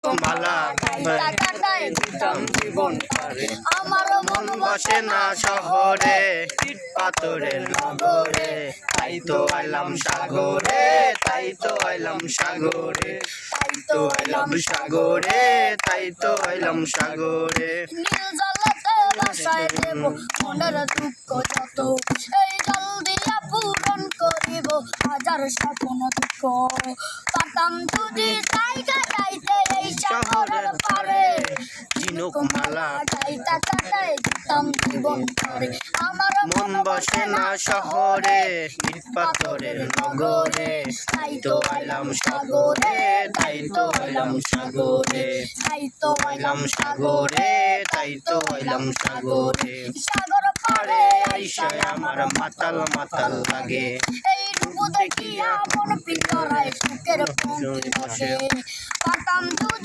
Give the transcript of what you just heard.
মালা কাটাই দিতাম জীবন পারে। আমার মন বসে না শহরে, ইট পাথরের নগরে, তাই তো আইলাম সাগরে, তাই তো আইলাম সাগরে, তাই তো আইলাম সাগরে, তাই তো আইলাম সাগরে। নীল জলেতে ভাসায় দেব মনের দুঃখ যত, এই জল দিয়া পূরণ করিব হাজার স্বপ্ন দুঃখ। পাতাম যদি তাই কাটাইতে এই সাগরের পারে, ঝিনুক মালা কাটাইতা কাটাই দিতাম জীবন পারে। আমার মন বসে না শহরে, ইট পাথরের নগরে, তাই তো আইলাম সাগরে, তাই তো আইলাম সাগরে, তাই তো আইলাম সাগরে, তাই তো আইলাম সাগরে। সাগর পারে আইসায় আমার মাতাল মাতাল লাগে, এই রূপ দেখিয়া মন পিতরায় সুখের পঙ্ক্তি বসে। পাতাম যদি